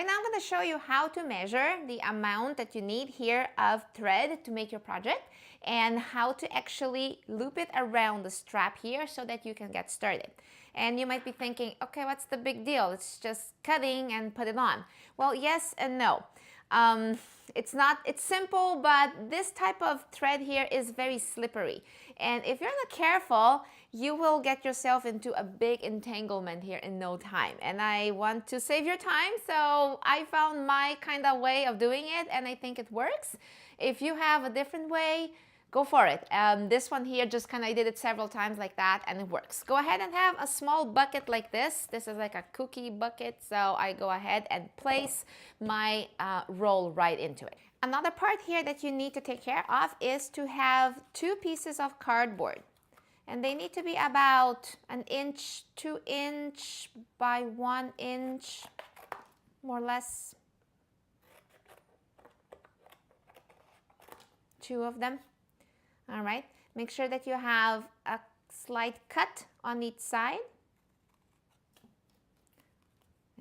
Right now I'm going to show you how to measure the amount that you need here of thread to make your project and how to actually loop it around the strap here so that you can get started. And you might be thinking, okay, what's the big deal? It's just cutting and put it on. Well, yes and no. It's simple, but this type of thread here is very slippery. And if you're not careful, you will get yourself into a big entanglement here in no time. And I want to save your time, so I found my kind of way of doing it, and I think it works. If you have a different way, go for it. This one here, just kind of, I did it several times like that, and it works. Go ahead and have a small bucket like this. This is like a cookie bucket, so I go ahead and place my roll right into it. Another part here that you need to take care of is to have 2 pieces of cardboard. And they need to be about 1 inch, 2 inch by 1 inch, more or less. 2 of them. All right, make sure that you have a slight cut on each side.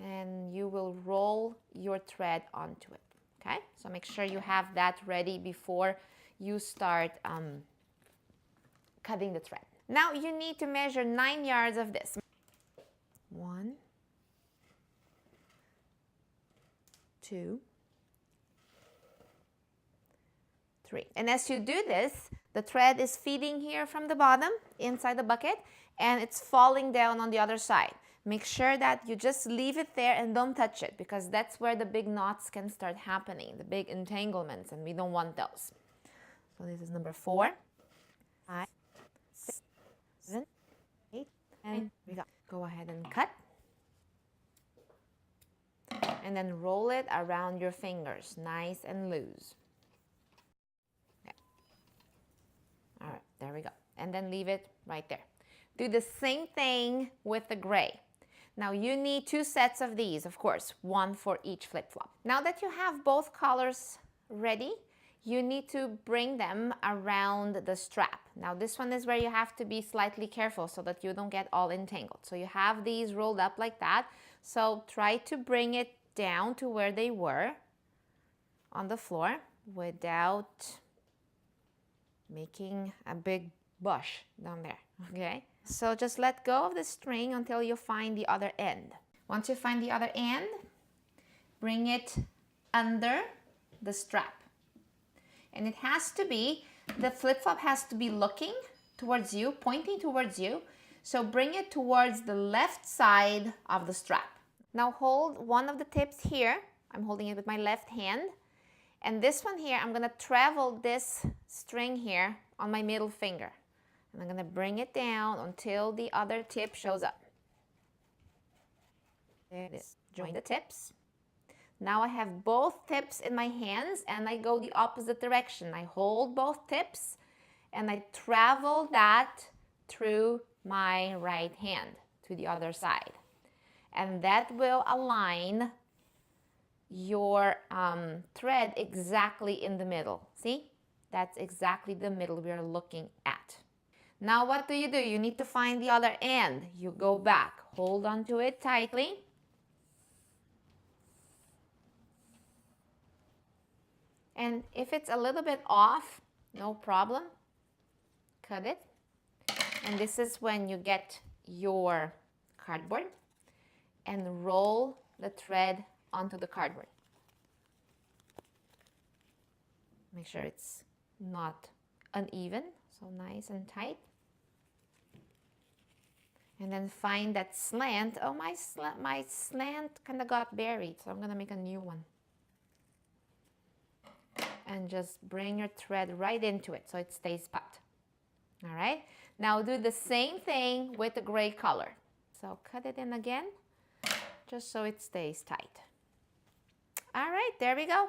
And you will roll your thread onto it, okay? So make sure you have that ready before you start cutting the thread. Now you need to measure 9 yards of this. 1, 2, 3. And as you do this, the thread is feeding here from the bottom inside the bucket, and it's falling down on the other side. Make sure that you just leave it there and don't touch it, because that's where the big knots can start happening, the big entanglements, and we don't want those. So this is number 4, 5, 6, 7, 8, and we go ahead and cut. And then roll it around your fingers, nice and loose. All right, there we go. And then leave it right there. Do the same thing with the gray. Now you need 2 sets of these, of course, 1 for each flip-flop. Now that you have both colors ready, you need to bring them around the strap. Now this one is where you have to be slightly careful so that you don't get all entangled. So you have these rolled up like that. So try to bring it down to where they were on the floor without making a big bush down there, okay? So just let go of the string until you find the other end. Once you find the other end, bring it under the strap. And it has to be, the flip-flop has to be looking towards you, pointing towards you. So bring it towards the left side of the strap. Now hold one of the tips here. I'm holding it with my left hand. And this one here, I'm going to travel this string here on my middle finger. And I'm going to bring it down until the other tip shows up. There it is. Join the tips. Now I have both tips in my hands and I go the opposite direction. I hold both tips and I travel that through my right hand to the other side. And that will align your thread exactly in the middle. See? That's exactly the middle we are looking at. Now what do? You need to find the other end. You go back, hold on to it tightly. And if it's a little bit off, no problem, cut it. And this is when you get your cardboard and roll the thread onto the cardboard. Make sure it's not uneven, so nice and tight. And then find that slant. Oh, my slant kind of got buried, so I'm going to make a new one. And just bring your thread right into it so it stays put. All right? Now do the same thing with the gray color. So cut it in again, just so it stays tight. All right, there we go.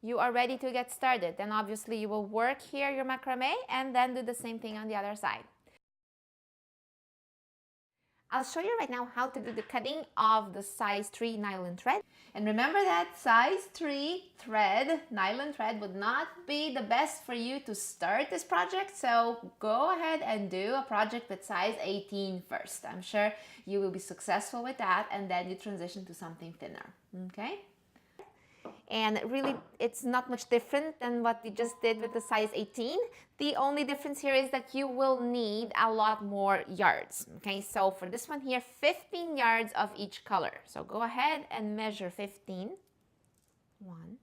You are ready to get started. Then obviously you will work here your macrame and then do the same thing on the other side. I'll show you right now how to do the cutting of the size 3 nylon thread. And remember that size 3 thread, nylon thread, would not be the best for you to start this project. So go ahead and do a project with size 18 first. I'm sure you will be successful with that, and then you transition to something thinner. Okay? And really, it's not much different than what we just did with the size 18. The only difference here is that you will need a lot more yards. Okay, so for this one here, 15 yards of each color. So go ahead and measure 15. 1,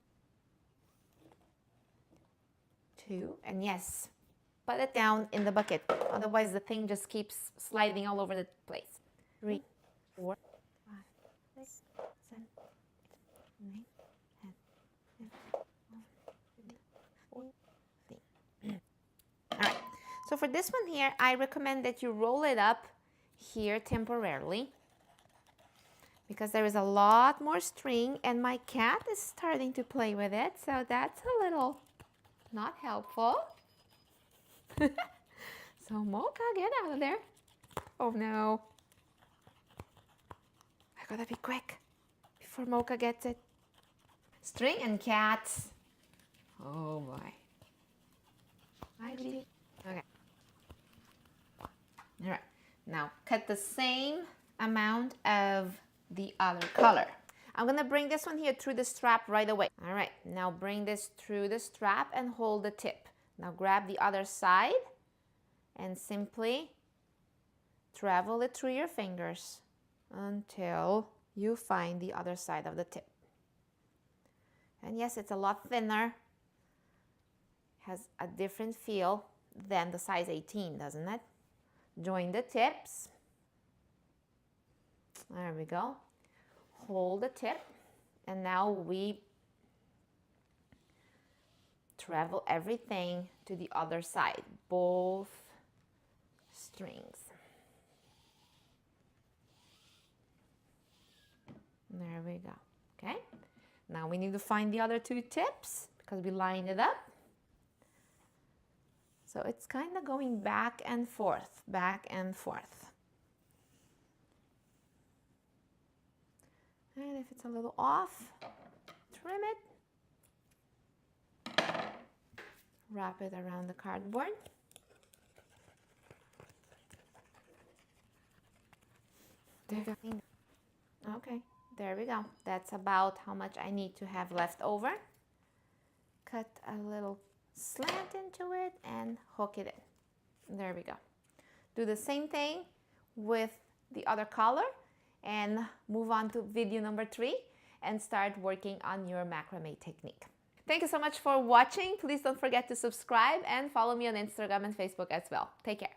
2, and yes, put it down in the bucket. Otherwise, the thing just keeps sliding all over the place. 3, 4, 5, 6, 7, 8, 9, 10, 11, 12, 13. All right. So for this one here, I recommend that you roll it up here temporarily because there is a lot more string and my cat is starting to play with it. So that's a little not helpful. So Mocha, get out of there. Oh no. I gotta be quick before Mocha gets it. String and cats. Oh boy. Okay. All right. Now cut the same amount of the other color. I'm gonna bring this one here through the strap right away. All right. Now bring this through the strap and hold the tip. Now grab the other side and simply travel it through your fingers until you find the other side of the tip. And yes, it's a lot thinner, has a different feel than the size 18, doesn't it? Join the tips. There we go. Hold the tip, and now we travel everything to the other side, both strings. There we go. Okay. Now we need to find the other 2 tips because we lined it up. So it's kind of going back and forth, back and forth. And if it's a little off, trim it. Wrap it around the cardboard. Okay, there we go. That's about how much I need to have left over. Cut a little slant into it and hook it in. There we go. Do the same thing with the other color and move on to video number 3 and start working on your macrame technique. Thank you so much for watching. Please don't forget to subscribe and follow me on Instagram and Facebook as well. Take care.